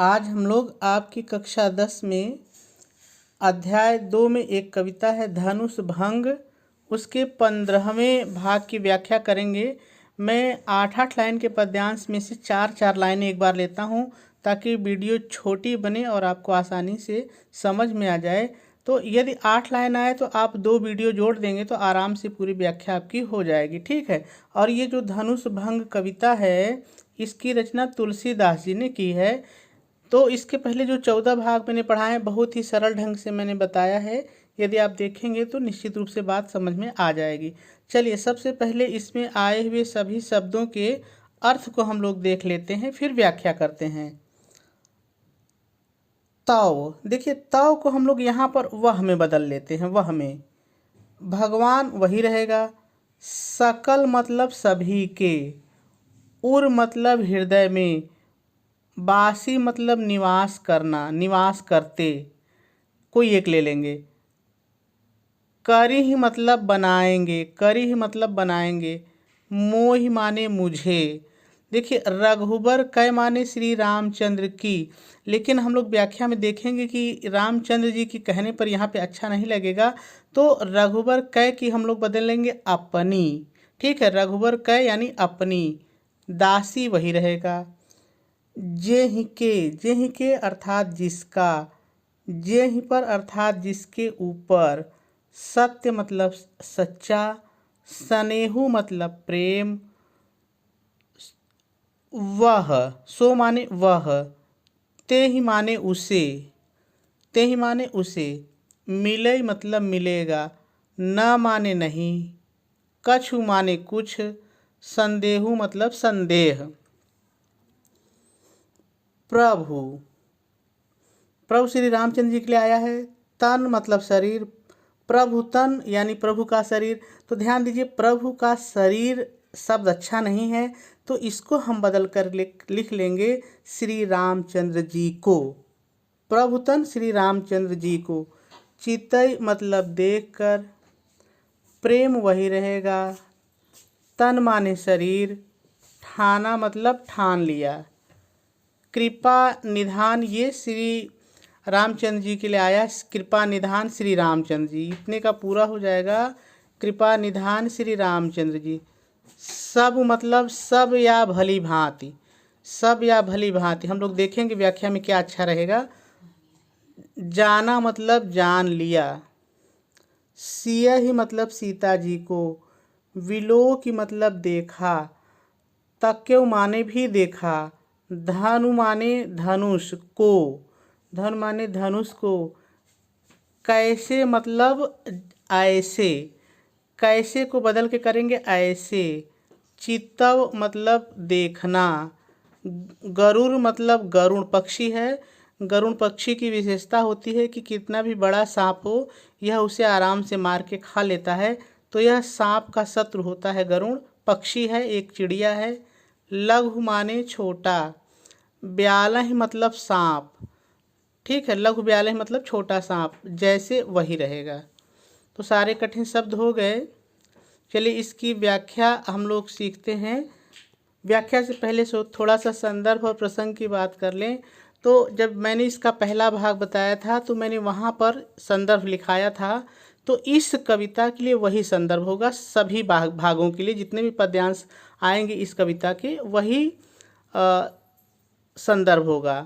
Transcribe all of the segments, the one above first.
आज हम लोग आपकी कक्षा 10 में अध्याय 2 में एक कविता है धनुष भंग, उसके 15वें भाग की व्याख्या करेंगे। मैं 8-8 लाइन के पद्यांश में से 4-4 लाइनें एक बार लेता हूँ ताकि वीडियो छोटी बने और आपको आसानी से समझ में आ जाए। तो यदि 8 लाइन आए तो आप 2 वीडियो जोड़ देंगे तो आराम से पूरी व्याख्या आपकी हो जाएगी, ठीक है। और ये जो धनुष भंग कविता है इसकी रचना तुलसीदास जी ने की है। तो इसके पहले जो 14 भाग मैंने पढ़ाए हैं बहुत ही सरल ढंग से मैंने बताया है। यदि आप देखेंगे तो निश्चित रूप से बात समझ में आ जाएगी। चलिए सबसे पहले इसमें आए हुए सभी शब्दों के अर्थ को हम लोग देख लेते हैं, फिर व्याख्या करते हैं। तव, देखिए तव को हम लोग यहाँ पर वह में बदल लेते हैं, वह में। भगवान वही रहेगा। सकल मतलब सभी के। उर मतलब हृदय में। बासी मतलब निवास करना, निवास करते, कोई एक ले लेंगे। करी ही मतलब बनाएंगे, करी ही मतलब बनाएंगे। मोहि माने मुझे। देखिए रघुबर कै माने श्री रामचंद्र की, लेकिन हम लोग व्याख्या में देखेंगे कि रामचंद्र जी की कहने पर यहाँ पे अच्छा नहीं लगेगा, तो रघुबर कै की हम लोग बदल लेंगे अपनी, ठीक है। रघुबर कै यानी अपनी। दासी वही रहेगा। जे ही के अर्थात जिसका, जे ही पर अर्थात जिसके ऊपर। सत्य मतलब सच्चा। स्नेहु मतलब प्रेम। वह, सो माने वह। ते ही माने उसे, ते ही माने उसे। मिले मतलब मिलेगा। न माने नहीं। कछु माने कुछ। संदेहु मतलब संदेह। प्रभु, प्रभु श्री रामचंद्र जी के लिए आया है। तन मतलब शरीर। प्रभु तन यानी प्रभु का शरीर। तो ध्यान दीजिए प्रभु का शरीर शब्द अच्छा नहीं है, तो इसको हम बदल कर लिख लेंगे श्री रामचंद्र जी को। प्रभु तन श्री रामचंद्र जी को। चितई मतलब देख कर। प्रेम वही रहेगा। तन माने शरीर। ठाना मतलब ठान लिया। कृपा निधान ये श्री रामचंद्र जी के लिए आया। कृपा निधान श्री रामचंद्र जी, इतने का पूरा हो जाएगा। कृपा निधान श्री रामचंद्र जी। सब मतलब सब या भली भांति, सब या भली भांति। हम लोग देखेंगे व्याख्या में क्या अच्छा रहेगा। जाना मतलब जान लिया। सिया ही मतलब सीता जी को। विलो की मतलब देखा। तक्यव माने भी देखा। धनु माने धनुष को, धन माने धनुष को। कैसे मतलब ऐसे, कैसे को बदल के करेंगे ऐसे। चित्तव मतलब देखना। गरुड़ मतलब गरुड़ पक्षी है। गरुड़ पक्षी की विशेषता होती है कि कितना भी बड़ा सांप हो यह उसे आराम से मार के खा लेता है, तो यह सांप का शत्रु होता है। गरुड़ पक्षी है, एक चिड़िया है। लघु माने छोटा। ब्यालह मतलब सांप, ठीक है। लघु ब्यालह मतलब छोटा सांप, जैसे वही रहेगा। तो सारे कठिन शब्द हो गए। चलिए इसकी व्याख्या हम लोग सीखते हैं। व्याख्या से पहले थोड़ा सा संदर्भ और प्रसंग की बात कर लें। तो जब मैंने इसका पहला भाग बताया था तो मैंने वहाँ पर संदर्भ लिखाया था, तो इस कविता के लिए वही संदर्भ होगा। सभी भागों के लिए जितने भी पद्यांश आएंगे इस कविता के वही संदर्भ होगा।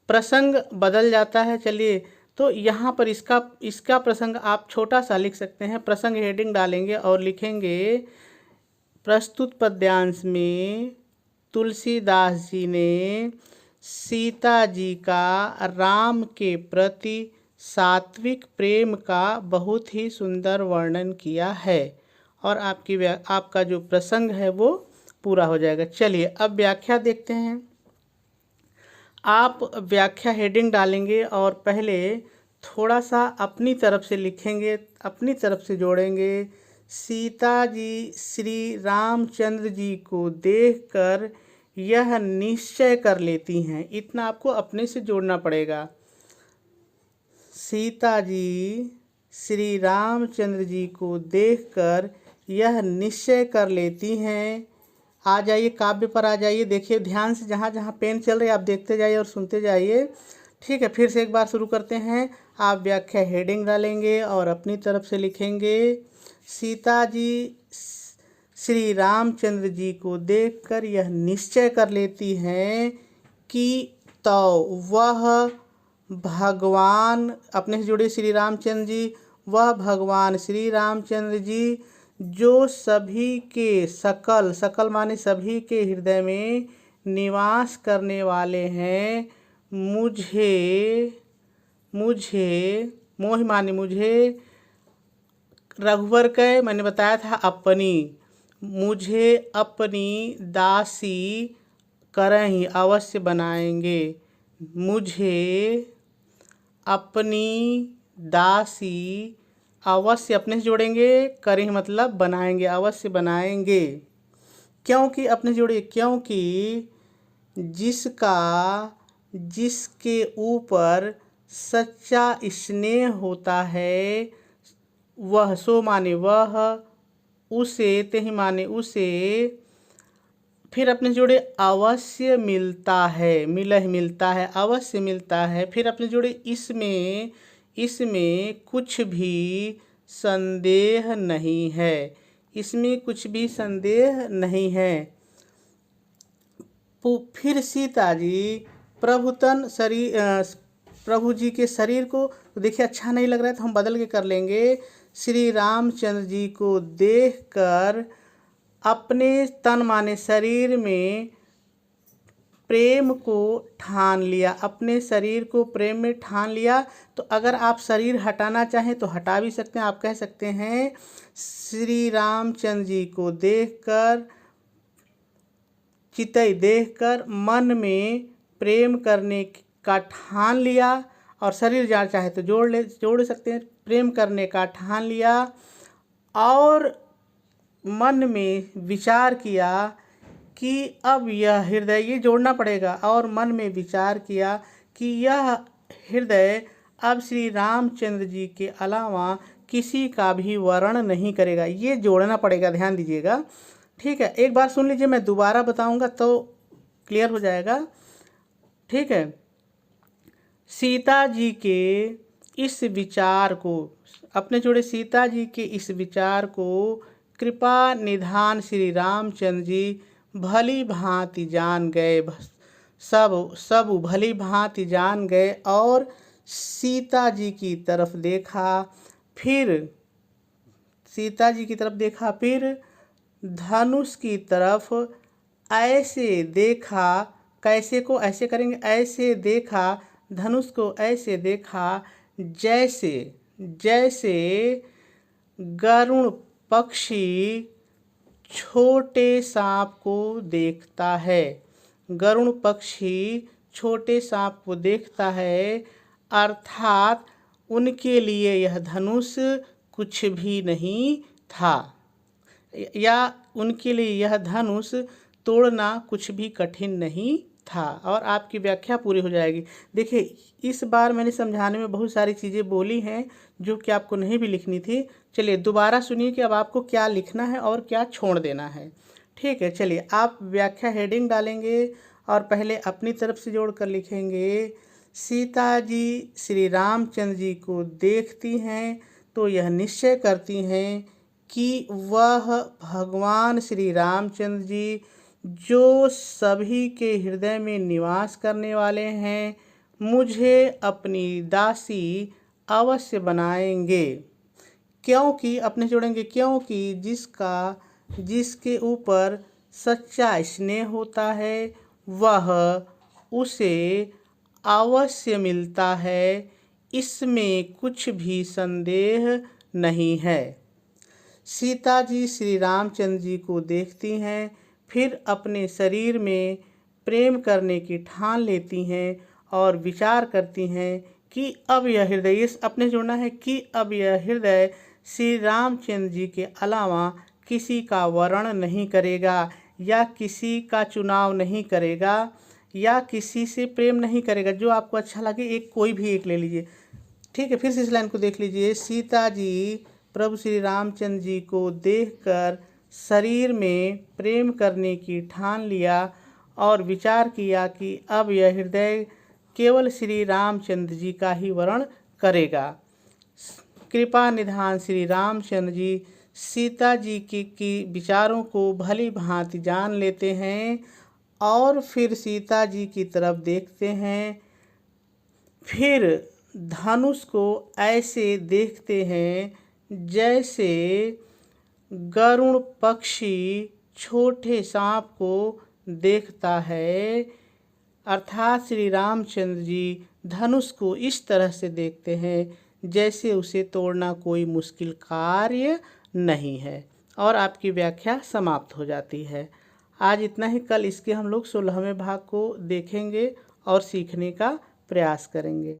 प्रसंग बदल जाता है। चलिए तो यहाँ पर इसका प्रसंग आप छोटा सा लिख सकते हैं। प्रसंग हेडिंग डालेंगे और लिखेंगे प्रस्तुत पद्यांश में तुलसीदास जी ने सीता जी का राम के प्रति सात्विक प्रेम का बहुत ही सुंदर वर्णन किया है, और आपका जो प्रसंग है वो पूरा हो जाएगा। चलिए अब व्याख्या देखते हैं। आप व्याख्या हेडिंग डालेंगे और पहले थोड़ा सा अपनी तरफ से लिखेंगे, अपनी तरफ से जोड़ेंगे। सीता जी श्री रामचंद्र जी को देखकर यह निश्चय कर लेती हैं, इतना आपको अपने से जोड़ना पड़ेगा। सीता जी श्री रामचंद्र जी को देखकर यह निश्चय कर लेती हैं। आ जाइए, काव्य पर आ जाइए। देखिए ध्यान से, जहाँ जहाँ पेन चल रही है आप देखते जाइए और सुनते जाइए। ठीक है, फिर से एक बार शुरू करते हैं। आप व्याख्या हेडिंग डालेंगे और अपनी तरफ से लिखेंगे, सीता जी श्री रामचंद्र जी को देखकर यह निश्चय कर लेती हैं कि तो वह भगवान, अपने से जुड़े श्री रामचंद्र जी, वह भगवान श्री रामचंद्र जी जो सभी के, सकल सकल माने सभी के हृदय में निवास करने वाले हैं, मुझे मोहि माने मुझे, रघुवर के मैंने बताया था अपनी, मुझे अपनी दासी करहीं अवश्य बनाएंगे, मुझे अपनी दासी अवश्य, अपने से जोड़ेंगे, करें मतलब बनाएंगे, अवश्य बनाएंगे। क्योंकि अपने से जोड़िए, क्योंकि जिसके ऊपर सच्चा स्नेह होता है, वह, सो माने वह, उसे, तेहि माने उसे, फिर अपने जोड़े अवश्य मिलता है, मिलता है, अवश्य मिलता है। फिर अपने जोड़े इसमें कुछ भी संदेह नहीं है, इसमें कुछ भी संदेह नहीं है। फिर सीता जी प्रभु जी के शरीर को, तो देखिए अच्छा नहीं लग रहा है तो हम बदल के कर लेंगे, श्री रामचंद्र जी को देखकर अपने तन माने शरीर में प्रेम को ठान लिया, अपने शरीर को प्रेम में ठान लिया। तो अगर आप शरीर हटाना चाहें तो हटा भी सकते हैं। आप कह सकते हैं श्री रामचंद्र जी को देखकर, चितई देखकर मन में प्रेम करने का ठान लिया, और शरीर जान चाहे तो जोड़ सकते हैं, प्रेम करने का ठान लिया और मन में विचार किया कि अब यह हृदय, ये जोड़ना पड़ेगा, और मन में विचार किया कि यह हृदय अब श्री रामचंद्र जी के अलावा किसी का भी वर्ण नहीं करेगा। ये जोड़ना पड़ेगा, ध्यान दीजिएगा। ठीक है, एक बार सुन लीजिए, मैं दोबारा बताऊंगा तो क्लियर हो जाएगा। ठीक है, सीता जी के इस विचार को, अपने जोड़े सीता जी के इस विचार को कृपा निधान श्री रामचंद्र जी भली भांति जान गए, सब भली भांति जान गए, और सीता जी की तरफ देखा, फिर सीता जी की तरफ देखा, फिर धनुष की तरफ ऐसे देखा, कैसे को ऐसे करेंगे, ऐसे देखा, धनुष को ऐसे देखा जैसे गरुड़ पक्षी छोटे सांप को देखता है, गरुड़ पक्षी छोटे सांप को देखता है, अर्थात उनके लिए यह धनुष कुछ भी नहीं था, या उनके लिए यह धनुष तोड़ना कुछ भी कठिन नहीं था। और आपकी व्याख्या पूरी हो जाएगी। देखिए इस बार मैंने समझाने में बहुत सारी चीज़ें बोली हैं जो कि आपको नहीं भी लिखनी थी। चलिए दोबारा सुनिए कि अब आपको क्या लिखना है और क्या छोड़ देना है। ठीक है, चलिए आप व्याख्या हेडिंग डालेंगे और पहले अपनी तरफ से जोड़ कर लिखेंगे, सीता जी श्री रामचंद्र जी को देखती हैं तो यह निश्चय करती हैं कि वह भगवान श्री रामचंद्र जी जो सभी के हृदय में निवास करने वाले हैं, मुझे अपनी दासी अवश्य बनाएंगे। क्योंकि अपने जोड़ेंगे, क्योंकि जिसके ऊपर सच्चा स्नेह होता है वह उसे अवश्य मिलता है, इसमें कुछ भी संदेह नहीं है। सीता जी श्री रामचंद्र जी को देखती हैं, फिर अपने शरीर में प्रेम करने की ठान लेती हैं और विचार करती हैं कि अब यह हृदय, अपने जोड़ना है कि अब यह हृदय श्री रामचंद्र जी के अलावा किसी का वर्ण नहीं करेगा, या किसी का चुनाव नहीं करेगा, या किसी से प्रेम नहीं करेगा। जो आपको अच्छा लगे एक, कोई भी एक ले लीजिए। ठीक है, फिर से इस लाइन को देख लीजिए, सीता जी प्रभु श्री रामचंद्र जी को देखकर शरीर में प्रेम करने की ठान लिया और विचार किया कि अब यह हृदय केवल श्री रामचंद्र जी का ही वर्ण करेगा। कृपा निधान श्री रामचंद्र जी सीता जी की विचारों को भली भांति जान लेते हैं और फिर सीता जी की तरफ देखते हैं। फिर धनुष को ऐसे देखते हैं जैसे गरुड़ पक्षी छोटे सांप को देखता है, अर्थात श्री रामचंद्र जी धनुष को इस तरह से देखते हैं जैसे उसे तोड़ना कोई मुश्किल कार्य नहीं है। और आपकी व्याख्या समाप्त हो जाती है। आज इतना ही। कल इसके हम लोग 16वें भाग को देखेंगे और सीखने का प्रयास करेंगे।